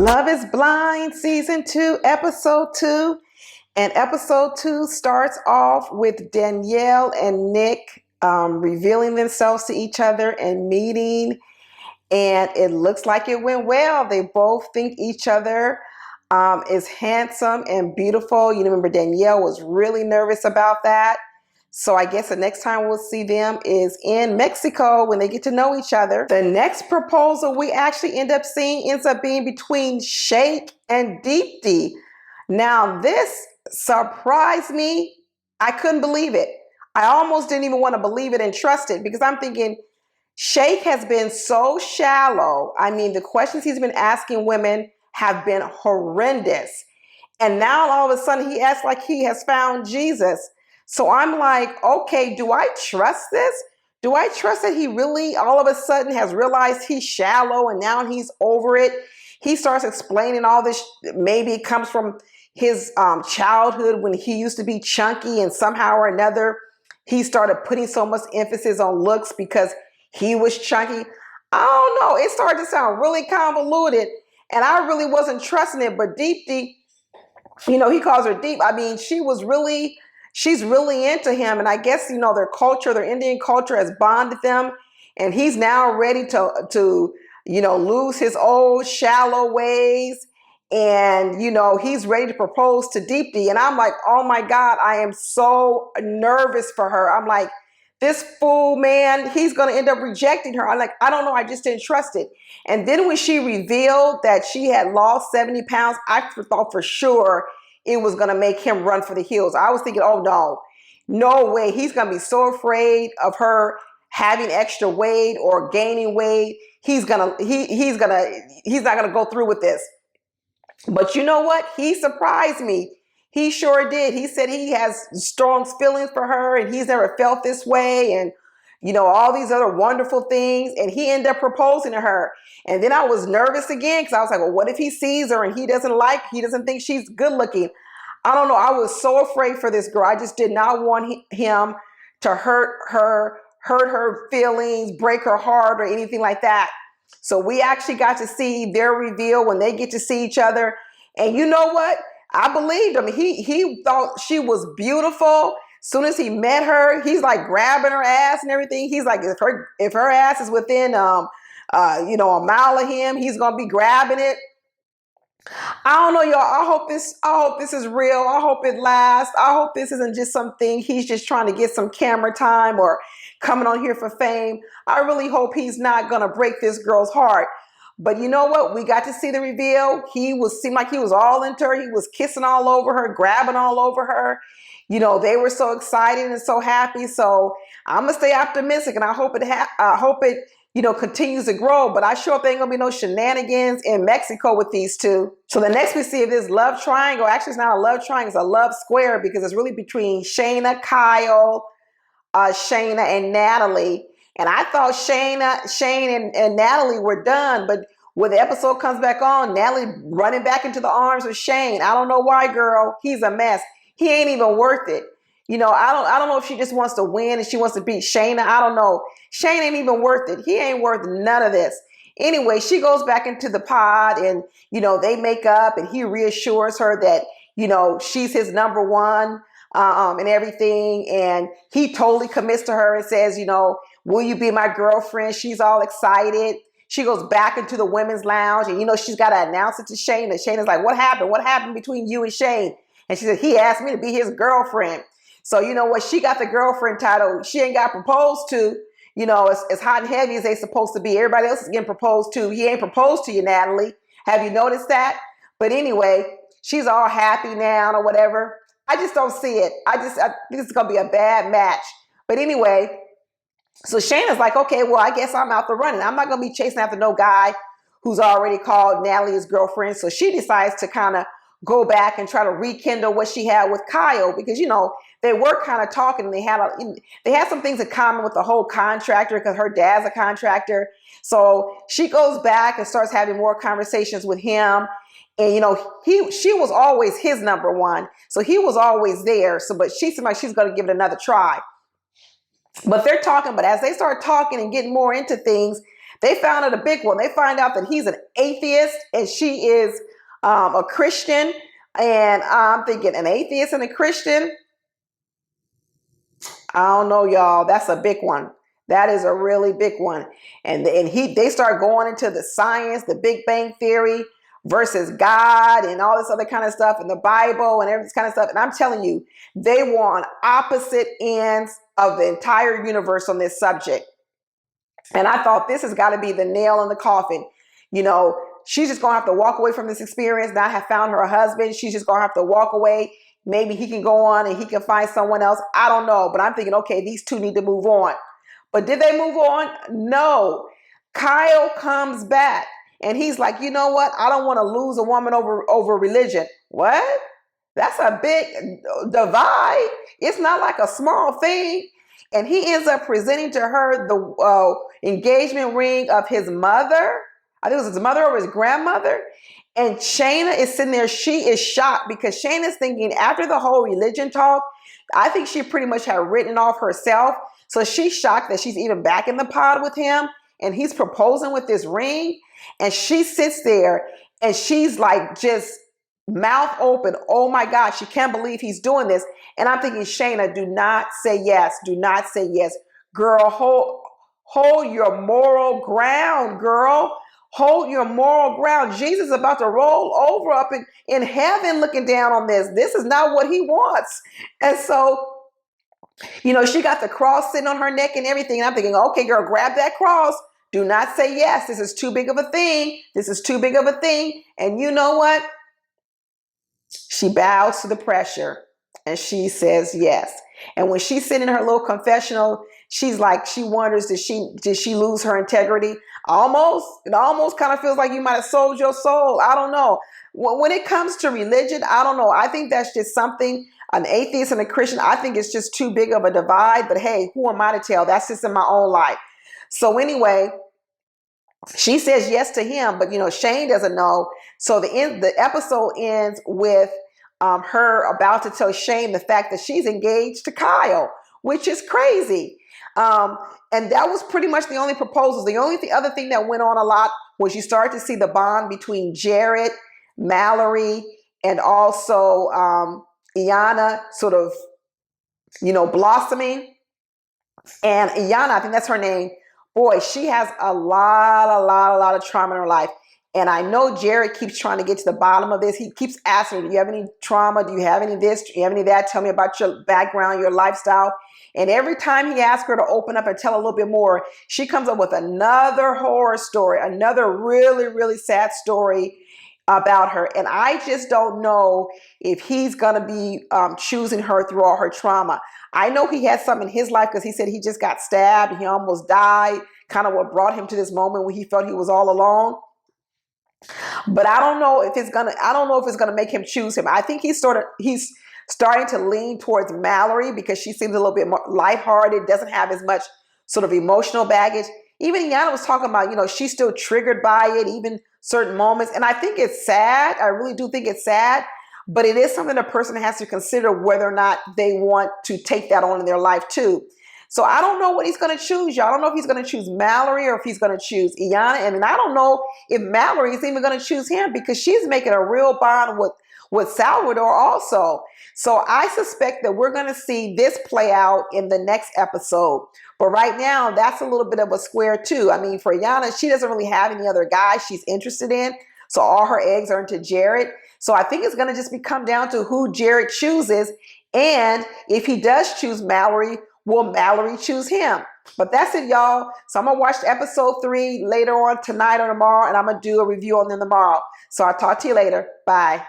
Love is Blind, Season 2, Episode 2. And Episode 2 starts off with Danielle and Nick revealing themselves to each other and meeting. And it looks like it went well. They both think each other is handsome and beautiful. You remember Danielle was really nervous about that. So I guess the next time we'll see them is in Mexico when they get to know each other. The next proposal we actually end up seeing ends up being between Shake and Deepti. Now this surprised me. I couldn't believe it. I almost didn't even want to believe it and trust it because I'm thinking Shake has been so shallow. I mean, the questions he's been asking women have been horrendous. And now all of a sudden he acts like he has found Jesus. So I'm like, okay, do I trust this? Do I trust that he really all of a sudden has realized he's shallow and now he's over it? He starts explaining all this. Maybe it comes from his childhood when he used to be chunky and somehow or another he started putting so much emphasis on looks because he was chunky. I don't know. It started to sound really convoluted and I really wasn't trusting it. But Deepti, he calls her Deep. I mean, she's really into him. And I guess, their culture, their Indian culture has bonded them. And he's now ready to lose his old shallow ways. And, he's ready to propose to Deepti. And I'm like, oh my God, I am so nervous for her. I'm like, this fool, man, he's going to end up rejecting her. I'm like, I don't know. I just didn't trust it. And then when she revealed that she had lost 70 pounds, I thought for sure it was going to make him run for the hills. I was thinking, oh, no way. He's going to be so afraid of her having extra weight or gaining weight. He's not going to go through with this. But you know what? He surprised me. He sure did. He said he has strong feelings for her and he's never felt this way and, all these other wonderful things. And he ended up proposing to her. And then I was nervous again because I was like, well, what if he sees her and he doesn't think she's good looking? I don't know. I was so afraid for this girl. I just did not want him to hurt her feelings, break her heart or anything like that. So we actually got to see their reveal when they get to see each other. And you know what? I believed him. He thought she was beautiful. Soon as he met her, he's like grabbing her ass and everything. He's like, if her ass is within, a mile of him, he's going to be grabbing it. I don't know, y'all. I hope this is real. I hope it lasts. I hope this isn't just something he's just trying to get some camera time or coming on here for fame. I really hope he's not going to break this girl's heart. But you know what? We got to see the reveal. Seemed like he was all into her. He was kissing all over her, grabbing all over her. They were so excited and so happy. So I'm gonna stay optimistic, and I hope it continues to grow. But I sure think ain't gonna be no shenanigans in Mexico with these two. So the next we see of this love triangle. Actually, it's not a love triangle; it's a love square because it's really between Shayna, Kyle, Shayna, and Natalie. And I thought Shane and Natalie were done, but when the episode comes back on, Natalie running back into the arms of Shane. I don't know why, girl. He's a mess. He ain't even worth it. I don't know if she just wants to win and she wants to beat Shayna. I don't know. Shane ain't even worth it. He ain't worth none of this. Anyway, she goes back into the pod and, they make up and he reassures her that, she's his number one and everything. And he totally commits to her and says, will you be my girlfriend? She's all excited. She goes back into the women's lounge and, she's got to announce it to Shane. And Shane is like, what happened? What happened between you and Shane? And she said, he asked me to be his girlfriend. So you know what? She got the girlfriend title. She ain't got proposed to, as hot and heavy as they supposed to be. Everybody else is getting proposed to. He ain't proposed to you, Natalie. Have you noticed that? But anyway, she's all happy now or whatever. I just don't see it. I think it's going to be a bad match. But anyway, so Shayna's like, okay, well, I guess I'm out the running. I'm not going to be chasing after no guy who's already called Natalie his girlfriend. So she decides to kind of go back and try to rekindle what she had with Kyle because, they were kind of talking and they had some things in common with the whole contractor because her dad's a contractor. So she goes back and starts having more conversations with him. And, she was always his number one. So he was always there. But she seemed like she's going to give it another try. But they're talking. But as they start talking and getting more into things, They found out a big one. They find out that he's an atheist and she is a Christian. And I'm thinking, an atheist and a Christian? I don't know, y'all. That's a big one. That is a really big one. And they start going into the science, the Big Bang Theory versus God and all this other kind of stuff, and the Bible and every kind of stuff. And I'm telling you, they were on opposite ends of the entire universe on this subject. And I thought, this has got to be the nail in the coffin. You know, she's just going to have to walk away from this experience. Now I have found her a husband. She's just going to have to walk away. Maybe he can go on and he can find someone else. I don't know. But I'm thinking, okay, these two need to move on. But did they move on? No. Kyle comes back and he's like, you know what? I don't want to lose a woman over religion. What? That's a big divide. It's not like a small thing. And he ends up presenting to her the engagement ring of his mother. I think it was his mother or his grandmother. And Shayna is sitting there. She is shocked because Shayna's thinking, after the whole religion talk, I think she pretty much had written off herself. So she's shocked that she's even back in the pod with him. And he's proposing with this ring. And she sits there and she's like just mouth open. Oh my God, she can't believe he's doing this. And I'm thinking, Shayna, do not say yes. Do not say yes. Girl, hold your moral ground, girl. Hold your moral ground. Jesus is about to roll over up in heaven looking down on this. This is not what he wants. And so, you know, she got the cross sitting on her neck and everything. And I'm thinking, okay, girl, grab that cross. Do not say yes. This is too big of a thing. This is too big of a thing. And you know what? She bows to the pressure and she says yes. And when she's sitting in her little confessional, she's like, she wonders, did she lose her integrity? It almost kind of feels like you might have sold your soul. I don't know. When it comes to religion, I don't know. I think that's just something, an atheist and a Christian, I think it's just too big of a divide. But hey, who am I to tell? That's just in my own life. So she says yes to him, but you know, Shane doesn't know. So the episode ends with her about to tell Shane the fact that she's engaged to Kyle, which is crazy. And that was pretty much the only proposals. The other thing that went on a lot was you start to see the bond between Jared, Mallory, and also Iyanna sort of, you know, blossoming. And Iyanna, I think that's her name. Boy, she has a lot of trauma in her life. And I know Jared keeps trying to get to the bottom of this. He keeps asking her, do you have any trauma? Do you have any of this? Do you have any of that? Tell me about your background, your lifestyle. And every time he asks her to open up and tell a little bit more, she comes up with another horror story, another really sad story about her. And I just don't know if he's going to be choosing her through all her trauma. I know he had something in his life because he said he just got stabbed. He almost died, kind of what brought him to this moment when he felt he was all alone. But I don't know if it's gonna make him choose him. I think he's starting to lean towards Mallory because she seems a little bit more lighthearted, doesn't have as much sort of emotional baggage. Even Iyanna was talking about, you know, she's still triggered by it, even certain moments. And I think it's sad. I really do think it's sad. But it is something a person has to consider whether or not they want to take that on in their life too. So I don't know what he's going to choose, y'all. I don't know if he's going to choose Mallory or if he's going to choose Iyanna. And I don't know if Mallory is even going to choose him because she's making a real bond with Salvador also. So I suspect that we're going to see this play out in the next episode. But right now, that's a little bit of a square too. I mean, for Iyanna, she doesn't really have any other guys she's interested in. So all her eggs are into Jared. So I think it's going to just come down to who Jared chooses. And if he does choose Mallory, will Mallory choose him? But that's it, y'all. So I'm going to watch episode 3 later on tonight or tomorrow, and I'm going to do a review on them tomorrow. So I'll talk to you later. Bye.